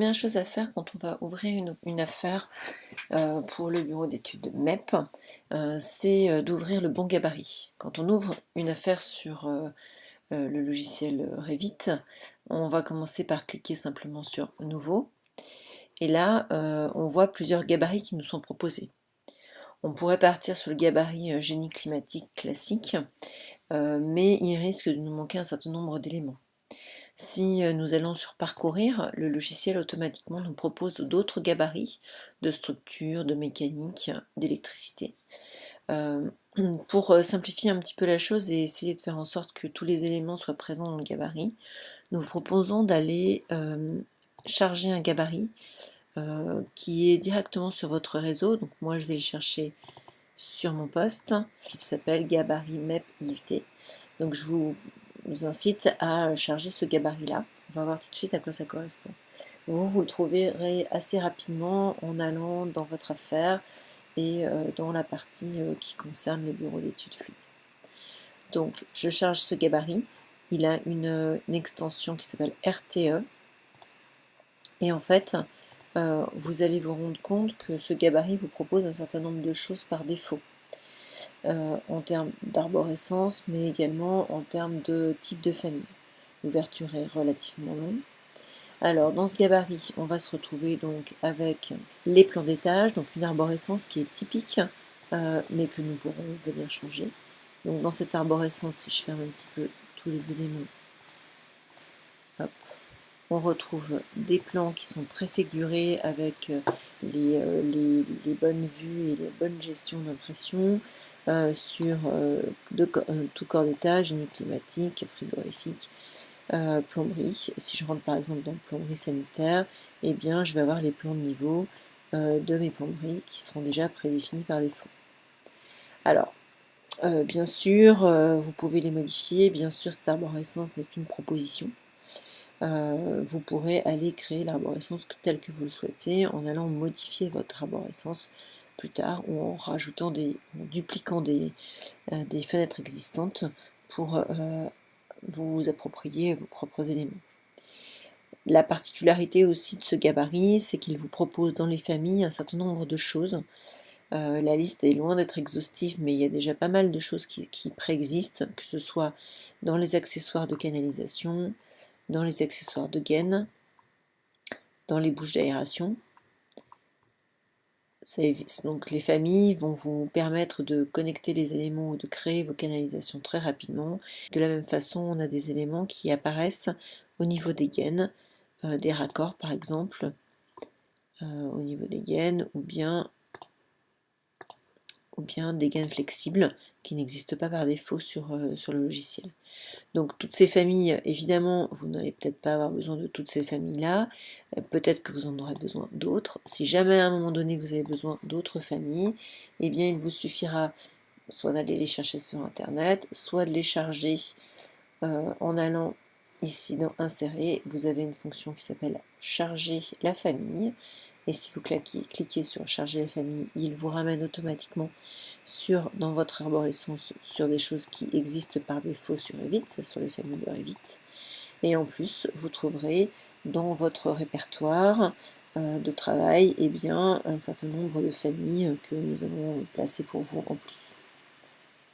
Première chose à faire quand on va ouvrir une affaire pour le bureau d'études MEP, c'est d'ouvrir le bon gabarit. Quand on ouvre une affaire sur le logiciel Revit, on va commencer par cliquer simplement sur Nouveau. Et là, on voit plusieurs gabarits qui nous sont proposés. On pourrait partir sur le gabarit génie climatique classique, mais il risque de nous manquer un certain nombre d'éléments. Si nous allons sur Parcourir, le logiciel automatiquement nous propose d'autres gabarits de structure, de mécanique, d'électricité. Pour simplifier un petit peu la chose et essayer de faire en sorte que tous les éléments soient présents dans le gabarit, nous vous proposons d'aller charger un gabarit qui est directement sur votre réseau. Donc moi je vais le chercher sur mon poste, qui s'appelle gabarit MEP IUT. Donc je vous incite à charger ce gabarit-là. On va voir tout de suite à quoi ça correspond. Vous le trouverez assez rapidement en allant dans votre affaire et dans la partie qui concerne le bureau d'études fluides. Donc je charge ce gabarit. Il a une extension qui s'appelle RTE. Et en fait, vous allez vous rendre compte que ce gabarit vous propose un certain nombre de choses par défaut. En termes d'arborescence, mais également en termes de type de famille. L'ouverture est relativement longue. Alors, dans ce gabarit, on va se retrouver donc avec les plans d'étage, donc une arborescence qui est typique, mais que nous pourrons venir changer. Donc, dans cette arborescence, si je ferme un petit peu tous les éléments, hop, on retrouve des plans qui sont préfigurés avec les bonnes vues et les bonnes gestions d'impression sur tout corps d'étage, génie climatique, frigorifique, plomberie. Si je rentre par exemple dans plomberie sanitaire, eh bien je vais avoir les plans de niveau de mes plomberies qui seront déjà prédéfinis par défaut. Alors, bien sûr, vous pouvez les modifier. Bien sûr, cette arborescence n'est qu'une proposition. Vous pourrez aller créer l'arborescence telle que vous le souhaitez en allant modifier votre arborescence plus tard ou en dupliquant des fenêtres existantes pour vous approprier vos propres éléments. La particularité aussi de ce gabarit, c'est qu'il vous propose dans les familles un certain nombre de choses. La liste est loin d'être exhaustive, mais il y a déjà pas mal de choses qui préexistent, que ce soit dans les accessoires de canalisation, dans les accessoires de gaine, dans les bouches d'aération. Donc les familles vont vous permettre de connecter les éléments ou de créer vos canalisations très rapidement. De la même façon, on a des éléments qui apparaissent au niveau des gaines, des raccords par exemple, au niveau des gaines, ou bien des gaines flexibles qui n'existent pas par défaut sur le logiciel. Donc toutes ces familles, évidemment, vous n'allez peut-être pas avoir besoin de toutes ces familles-là, peut-être que vous en aurez besoin d'autres. Si jamais à un moment donné vous avez besoin d'autres familles, eh bien il vous suffira soit d'aller les chercher sur internet, soit de les charger en allant ici dans Insérer. Vous avez une fonction qui s'appelle Charger la famille. Et si vous cliquez sur Charger la famille, il vous ramène automatiquement dans votre arborescence sur des choses qui existent par défaut sur Revit, ça sur les familles de Revit. Et en plus, vous trouverez dans votre répertoire de travail un certain nombre de familles que nous allons placer pour vous en plus.